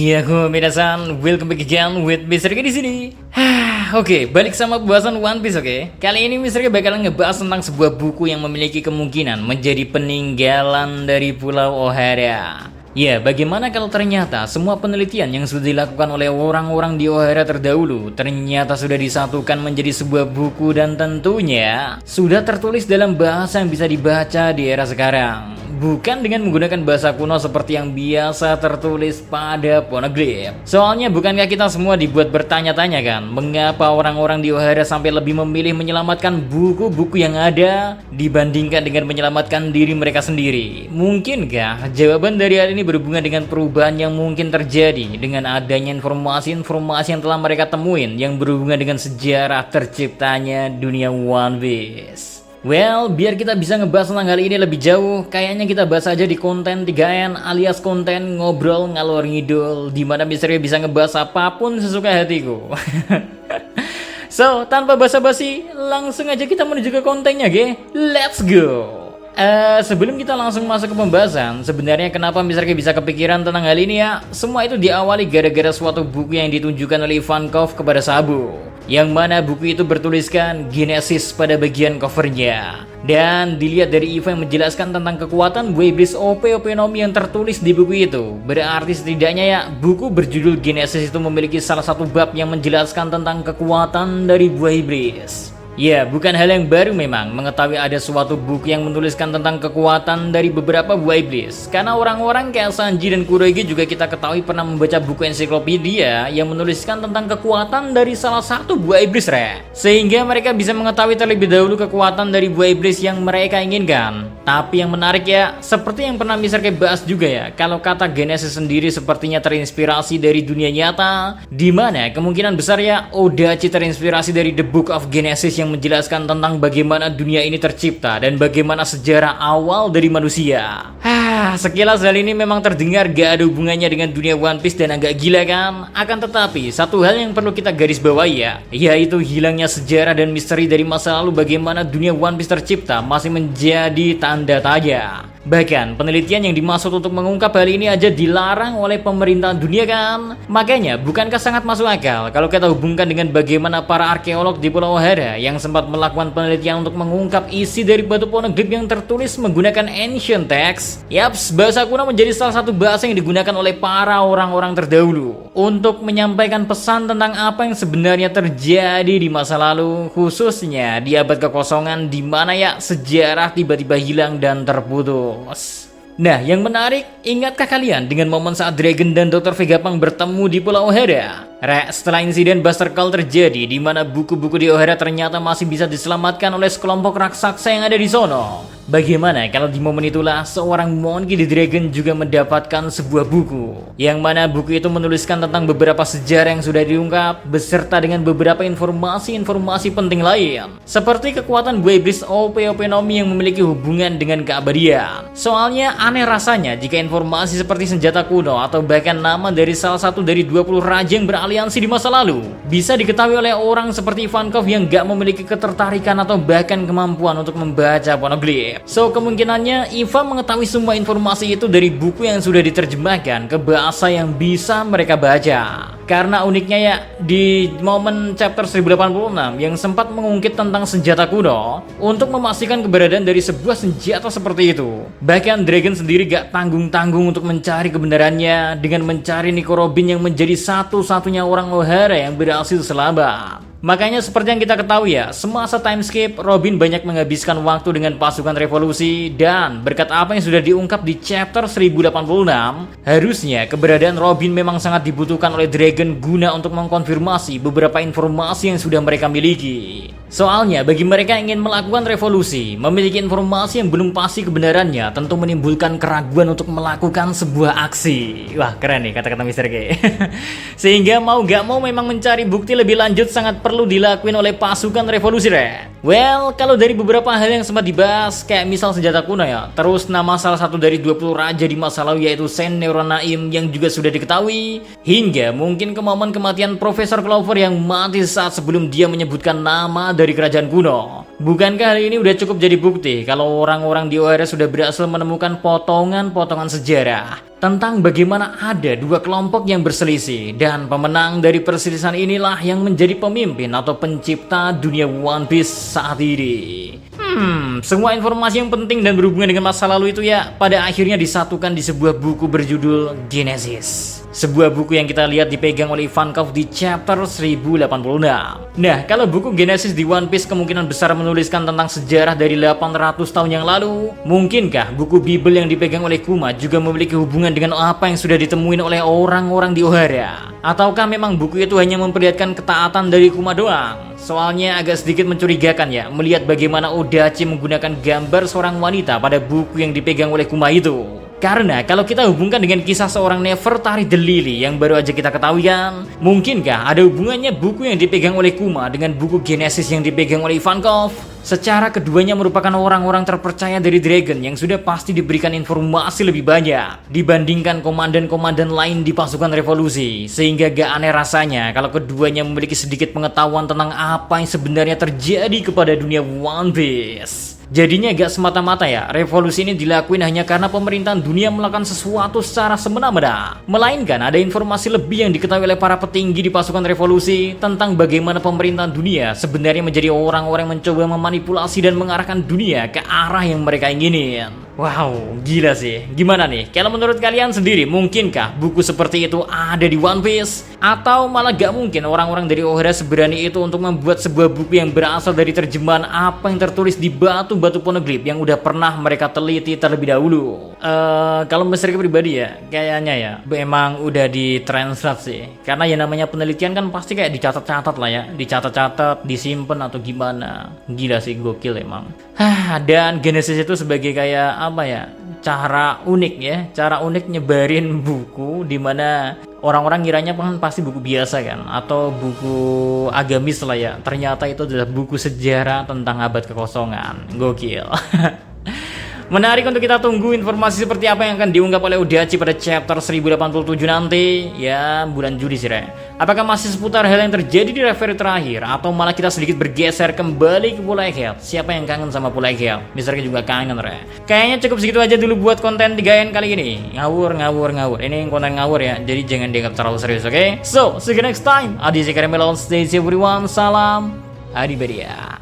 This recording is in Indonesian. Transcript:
Iya, minasan, welcome back again with Mr. K di sini. Oke, balik sama pembahasan One Piece, oke. Kali ini Mr. K bakalan ngebahas tentang sebuah buku yang memiliki kemungkinan menjadi peninggalan dari Pulau Ohara. Ya, bagaimana kalau ternyata semua penelitian yang sudah dilakukan oleh orang-orang di Ohara terdahulu ternyata sudah disatukan menjadi sebuah buku dan tentunya sudah tertulis dalam bahasa yang bisa dibaca di era sekarang. Bukan dengan menggunakan bahasa kuno seperti yang biasa tertulis pada poneglyph. Soalnya bukankah kita semua dibuat bertanya-tanya kan, mengapa orang-orang di Ohara sampai lebih memilih menyelamatkan buku-buku yang ada dibandingkan dengan menyelamatkan diri mereka sendiri? Mungkinkah jawaban dari hal ini berhubungan dengan perubahan yang mungkin terjadi dengan adanya informasi-informasi yang telah mereka temuin yang berhubungan dengan sejarah terciptanya dunia One Piece? Well, biar kita bisa ngebahas tentang hal ini lebih jauh, kayaknya kita bahas aja di konten 3N alias konten ngobrol ngalor ngidul, dimana Misteri bisa ngebahas apapun sesuka hatiku. So, tanpa basa-basi, langsung aja kita menuju ke kontennya, ge. Let's go! Sebelum kita langsung masuk ke pembahasan, sebenarnya kenapa Mr. K bisa kepikiran tentang hal ini ya? Semua itu diawali gara-gara suatu buku yang ditunjukkan oleh Ivankov kepada Sabo, yang mana buku itu bertuliskan Genesis pada bagian covernya. Dan dilihat dari Ivan yang menjelaskan tentang kekuatan buah iblis OP-OP Nomi yang tertulis di buku itu, berarti setidaknya ya, buku berjudul Genesis itu memiliki salah satu bab yang menjelaskan tentang kekuatan dari buah iblis. Ya, bukan hal yang baru memang mengetahui ada suatu buku yang menuliskan tentang kekuatan dari beberapa buah iblis. Karena orang-orang kayak Sanji dan Kurohige juga kita ketahui pernah membaca buku ensiklopedia yang menuliskan tentang kekuatan dari salah satu buah iblis, sehingga mereka bisa mengetahui terlebih dahulu kekuatan dari buah iblis yang mereka inginkan. Tapi yang menarik ya, seperti yang pernah Mr. K bahas juga ya, kalau kata Genesis sendiri sepertinya terinspirasi dari dunia nyata, dimana kemungkinan besar ya Odachi terinspirasi dari The Book of Genesis yang menjelaskan tentang bagaimana dunia ini tercipta dan bagaimana sejarah awal dari manusia. Sekilas hal ini memang terdengar gak ada hubungannya dengan dunia One Piece dan agak gila kan? Akan tetapi, satu hal yang perlu kita garis bawahi ya, yaitu hilangnya sejarah dan misteri dari masa lalu bagaimana dunia One Piece tercipta masih menjadi tanda tanya. Bahkan penelitian yang dimaksud untuk mengungkap hal ini aja dilarang oleh pemerintahan dunia kan? Makanya bukankah sangat masuk akal kalau kita hubungkan dengan bagaimana para arkeolog di Pulau Ohara yang sempat melakukan penelitian untuk mengungkap isi dari batu poneglyph yang tertulis menggunakan ancient text? Yaps, bahasa kuno menjadi salah satu bahasa yang digunakan oleh para orang-orang terdahulu untuk menyampaikan pesan tentang apa yang sebenarnya terjadi di masa lalu, khususnya di abad kekosongan di mana ya sejarah tiba-tiba hilang dan terputus. Nah, yang menarik, ingatkah kalian dengan momen saat Dragon dan Dr. Vegapunk bertemu di Pulau Ohara? Setelah insiden Buster Call terjadi, di mana buku-buku di Ohara ternyata masih bisa diselamatkan oleh sekelompok raksasa yang ada di sono. Bagaimana kalau di momen itulah seorang Monkey D. Dragon juga mendapatkan sebuah buku, yang mana buku itu menuliskan tentang beberapa sejarah yang sudah diungkap beserta dengan beberapa informasi-informasi penting lain, seperti kekuatan buah iblis OP-OP Nomi yang memiliki hubungan dengan keabadian. Soalnya aneh rasanya jika informasi seperti senjata kuno atau bahkan nama dari salah satu dari 20 raja yang beraliansi di masa lalu bisa diketahui oleh orang seperti Ivankov yang gak memiliki ketertarikan atau bahkan kemampuan untuk membaca poneglyph. So, kemungkinannya Iva mengetahui semua informasi itu dari buku yang sudah diterjemahkan ke bahasa yang bisa mereka baca. Karena uniknya ya, di momen chapter 1086 yang sempat mengungkit tentang senjata kuno untuk memastikan keberadaan dari sebuah senjata seperti itu. Bahkan Dragon sendiri gak tanggung-tanggung untuk mencari kebenarannya dengan mencari Nico Robin yang menjadi satu-satunya orang Ohara yang berhasil selamat. Makanya seperti yang kita ketahui ya, semasa time skip, Robin banyak menghabiskan waktu dengan pasukan revolusi, dan berkat apa yang sudah diungkap di chapter 1086, harusnya keberadaan Robin memang sangat dibutuhkan oleh Dragon guna untuk mengkonfirmasi beberapa informasi yang sudah mereka miliki. Soalnya bagi mereka yang ingin melakukan revolusi, memiliki informasi yang belum pasti kebenarannya tentu menimbulkan keraguan untuk melakukan sebuah aksi. Wah, keren nih kata-kata Mr. K. Sehingga mau gak mau memang mencari bukti lebih lanjut sangat perlu dilakuin oleh pasukan revolusi, Well, kalau dari beberapa hal yang sempat dibahas, kayak misal senjata kuno ya, terus nama salah satu dari 20 raja di masa lalu yaitu Sen Neuronaim yang juga sudah diketahui, hingga mungkin ke momen kematian Profesor Clover yang mati saat sebelum dia menyebutkan nama dari kerajaan kuno. Bukankah hal ini udah cukup jadi bukti kalau orang-orang di O'Hara sudah berhasil menemukan potongan-potongan sejarah tentang bagaimana ada dua kelompok yang berselisih, dan pemenang dari perselisihan inilah yang menjadi pemimpin atau pencipta dunia One Piece saat ini. Semua informasi yang penting dan berhubungan dengan masa lalu itu ya pada akhirnya disatukan di sebuah buku berjudul Genesis. Sebuah buku yang kita lihat dipegang oleh Ivankov di chapter 1086. Nah, kalau buku Genesis di One Piece kemungkinan besar menuliskan tentang sejarah dari 800 tahun yang lalu, mungkinkah buku Bible yang dipegang oleh Kuma juga memiliki hubungan dengan apa yang sudah ditemuin oleh orang-orang di O'Hara? Ataukah memang buku itu hanya memperlihatkan ketaatan dari Kuma doang? Soalnya agak sedikit mencurigakan ya, melihat bagaimana Odachi menggunakan gambar seorang wanita pada buku yang dipegang oleh Kuma itu. Karena kalau kita hubungkan dengan kisah seorang Nefertari the Lily yang baru aja kita ketahui kan, mungkinkah ada hubungannya buku yang dipegang oleh Kuma dengan buku Genesis yang dipegang oleh Ivankov? Secara keduanya merupakan orang-orang terpercaya dari Dragon yang sudah pasti diberikan informasi lebih banyak dibandingkan komandan-komandan lain di pasukan revolusi. Sehingga gak aneh rasanya kalau keduanya memiliki sedikit pengetahuan tentang apa yang sebenarnya terjadi kepada dunia One Piece. Jadinya gak semata-mata ya, revolusi ini dilakuin hanya karena pemerintahan dunia melakukan sesuatu secara semena-mena. Melainkan ada informasi lebih yang diketahui oleh para petinggi di pasukan revolusi tentang bagaimana pemerintahan dunia sebenarnya menjadi orang-orang yang mencoba memanipulasi dan mengarahkan dunia ke arah yang mereka inginin. Wow, gila sih. Gimana nih? Kalau menurut kalian sendiri, mungkinkah buku seperti itu ada di One Piece? Atau malah gak mungkin orang-orang dari O'Hara seberani itu untuk membuat sebuah buku yang berasal dari terjemahan apa yang tertulis di batu-batu poneglyph yang udah pernah mereka teliti terlebih dahulu? Kalau misalnya pribadi ya, kayaknya ya memang udah ditranslate sih. Karena ya namanya penelitian kan pasti kayak dicatat-catat lah ya, dicatat-catat, disimpan atau gimana. Gila sih, gokil emang. Dan Genesis itu sebagai kayak apa ya, cara unik nyebarin buku dimana orang-orang ngiranya kan pasti buku biasa kan, atau buku agamis lah ya, ternyata itu adalah buku sejarah tentang abad kekosongan. Gokil. Menarik untuk kita tunggu informasi seperti apa yang akan diungkap oleh Odachi pada chapter 1087 nanti. Ya, bulan Juli sih, Re. Apakah masih seputar hal yang terjadi di referee terakhir, atau malah kita sedikit bergeser kembali ke Pulau Egghead? Siapa yang kangen sama Pulau Egghead? Misalnya juga kangen, Re. Kayaknya cukup segitu aja dulu buat konten 3N kali ini. Ngawur. Ini konten ngawur ya, jadi jangan dianggap terlalu serius, oke? So, see you next time. Adi Zikarimel, stay safe everyone. Salam Adibadia.